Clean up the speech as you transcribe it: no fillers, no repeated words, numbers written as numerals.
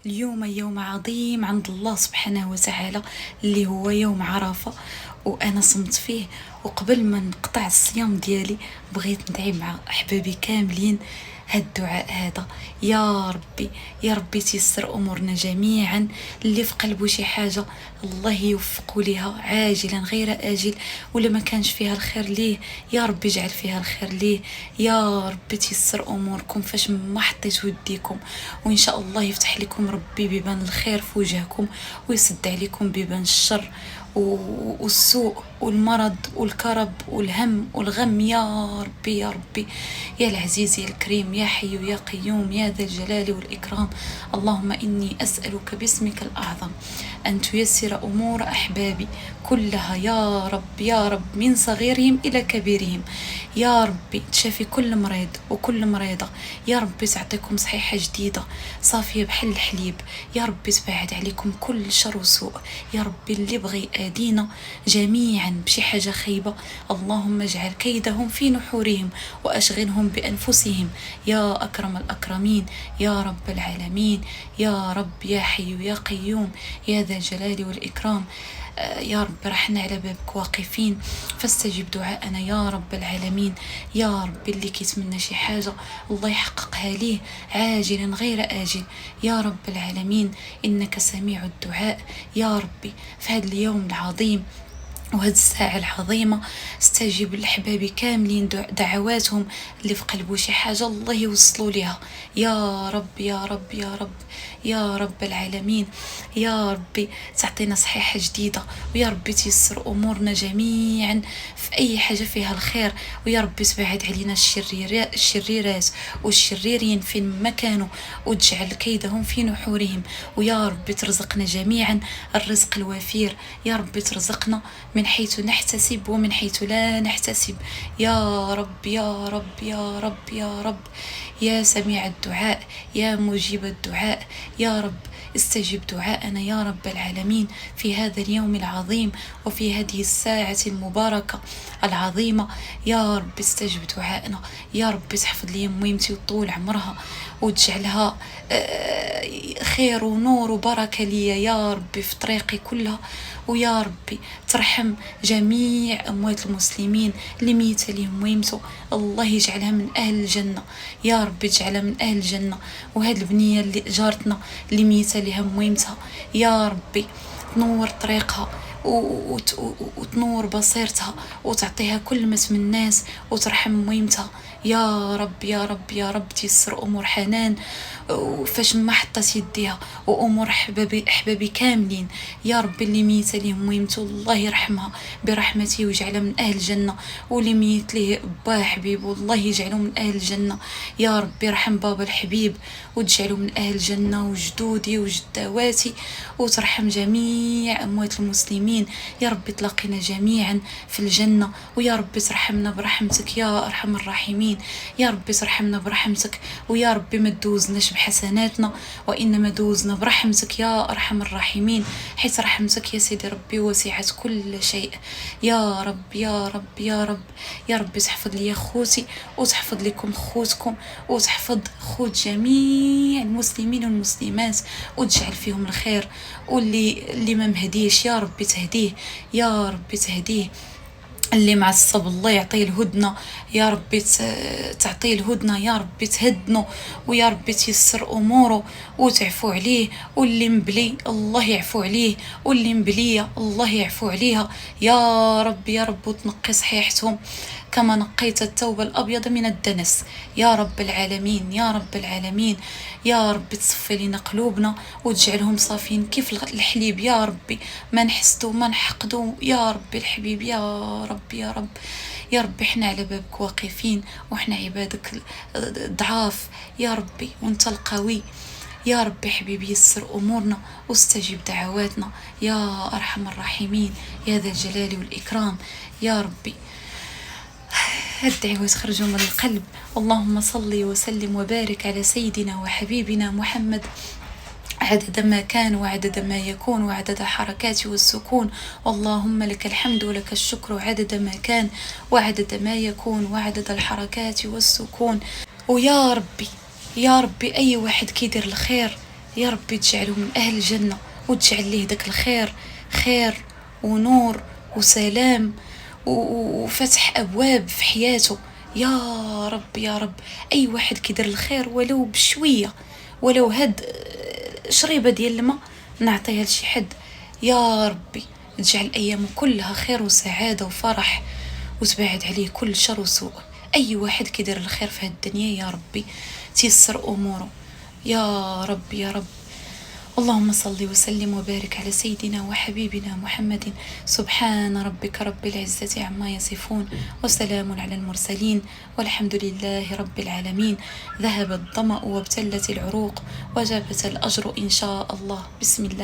اليوم يوم عظيم عند الله سبحانه وتعالى، اللي هو يوم عرفة، وأنا صمت فيه. وقبل ما نقطع الصيام ديالي بغيت ندعي مع أحبابي كاملين هاد الدعاء هذا: يا ربي يا ربي تيسر أمورنا جميعا، اللي في قلبه شي حاجة الله يوفقه ليها عاجلا غير آجل، ولا ما كانش فيها الخير ليه يا ربي اجعل فيها الخير ليه. يا ربي تيسر أموركم فاش ما حطيتو يديكم، وإن شاء الله يفتح لكم ربي بيبان الخير في وجهكم، ويسد عليكم بيبان الشر والسوء والمرض والكرب والهم والغم. يا ربي يا ربي يا العزيز يا الكريم يا حي يا قيوم يا ذا الجلال والإكرام. اللهم إني أسألك باسمك الأعظم أن تيسر أمور أحبابي كلها يا رب يا رب، من صغيرهم إلى كبيرهم. يا ربي تشافي كل مريض وكل مريضة، يا ربي تعطيكم صحيحة جديدة صافية بحل الحليب، يا ربي تبعد عليكم كل شر وسوء. يا ربي اللي بغي يأذينا جميعا بشي حاجة خيبة اللهم اجعل كيدهم في نحورهم وأشغلهم بأنفسهم يا أكرم الأكرمين يا رب العالمين. يا رب يا حي يا قيوم يا ذا الجلال والإكرام. يا رب رحنا على بابك واقفين فاستجب دعاءنا يا رب العالمين. يا رب اللي كيتمنى شي حاجة الله يحققها ليه عاجلا غير آجل يا رب العالمين، إنك سميع الدعاء. يا ربي في هذا اليوم العظيم وهذه الساعة العظيمة استجيب لأحبابي كاملين دعواتهم، اللي في قلبه شي حاجة الله يوصلوا لها يا رب يا رب يا رب يا رب العالمين. يا ربي تعطينا صحيحة جديدة، ويا ربي تيسر أمورنا جميعا في أي حاجة فيها الخير، ويا ربي تبعد علينا الشريرات والشريرين فين ما كانوا، وتجعل كيدهم في نحورهم. ويا ربي ترزقنا جميعا الرزق الوفير، يا ربي ترزقنا من حيث نحتسب ومن حيث لا نحتسب يا رب يا رب يا رب يا رب. يا سميع الدعاء يا مجيب الدعاء يا رب استجب دعاءنا يا رب العالمين في هذا اليوم العظيم وفي هذه الساعة المباركة العظيمة. يا رب استجب دعائنا، يا رب تحفظ لي ميمتي وطول عمرها وتجعلها خير ونور وبركة لي يا ربي في طريقي كلها. ويا ربي ترحم جميع أموات المسلمين اللي ميت لهم ويمتوا، الله يجعلها من أهل الجنة يا ربي تجعلها من أهل الجنة. وهذه البنية اللي جارتنا اللي ميت لها ويمتها يا ربي تنور طريقها وتنور بصيرتها وتعطيها كل ما من الناس وترحم ميمتها يا رب يا رب يا رب تيسر أمور حنان وفاش ما حطت يديها وأمور أحبابي كاملين يا رب. اللي ميت ليهم ويمتوا الله يرحمها برحمته ويجعلها من أهل الجنة، واللي ميت ليه باه حبيب والله يجعله من أهل الجنة يا رب. يرحم بابا الحبيب وتجعله من أهل الجنة، وجدودي وجدواتي، وترحم جميع أموات المسلمين يا رب. تلاقينا جميعا في الجنة، ويا رب ترحمنا برحمتك يا أرحم الراحمين. يا رب ترحمنا برحمتك، ويا رب ما تدوزناش بحسناتنا وإنما دوزنا برحمتك يا أرحم الراحمين، حيث رحمتك يا سيدي ربي وسعت كل شيء يا رب يا رب يا رب. يا رب تحفظ لي خوتي وتحفظ لكم خوتكم وتحفظ خوت جميع المسلمين والمسلمات وتجعل فيهم الخير، واللي ما مهديش يا رب تهديه يا رب تهديه. اللي معصب الله يعطيه الهدنة يا رب تعطيه الهدنة يا رب تهدنه، ويا رب تيسر أموره وتعفو عليه. واللي مبلي الله يعفو عليه، واللي مبلية الله يعفو عليها يا رب يا رب. وتنقي صحيحتهم كما نقيت الثوب الأبيض من الدنس يا رب العالمين يا رب العالمين. يا رب تصفي لنا قلوبنا وتجعلهم صافين كيف الحليب يا ربي، ما نحسدوا ما نحقدوا يا ربي الحبيب يا رب يا رب يا رب. احنا على بابك واقفين واحنا عبادك ضعاف يا ربي وانت القوي يا ربي حبيبي. يسر أمورنا واستجيب دعواتنا يا أرحم الراحمين يا ذا الجلال والإكرام يا ربي. الدعوة تخرجوا من القلب. اللهم صل وسلم وبارك على سيدنا وحبيبنا محمد عدد ما كان وعدد ما يكون وعدد حركاته والسكون. اللهم لك الحمد ولك الشكر عدد ما كان وعدد ما يكون وعدد الحركات والسكون. ويا ربي يا ربي أي واحد كيدير الخير يا ربي تجعله من أهل الجنة، وتجعل ليه داك الخير خير ونور وسلام وفتح أبواب في حياته. يا رب يا رب، أي واحد كيدير الخير ولو بشوية، ولو هاد شريبة ديال الماء نعطيها لشي حد، يا ربي تجعل أيامه كلها خير وسعادة وفرح، وتبعد عليه كل شر وسوء. أي واحد كيدير الخير في هاد الدنيا يا ربي تيسر أموره، يا رب يا رب. اللهم صل وسلم وبارك على سيدنا وحبيبنا محمد. سبحان ربك رب العزة عما يصفون، وسلام على المرسلين، والحمد لله رب العالمين. ذهب الظمأ وابتلت العروق، وجبت الأجر إن شاء الله. بسم الله.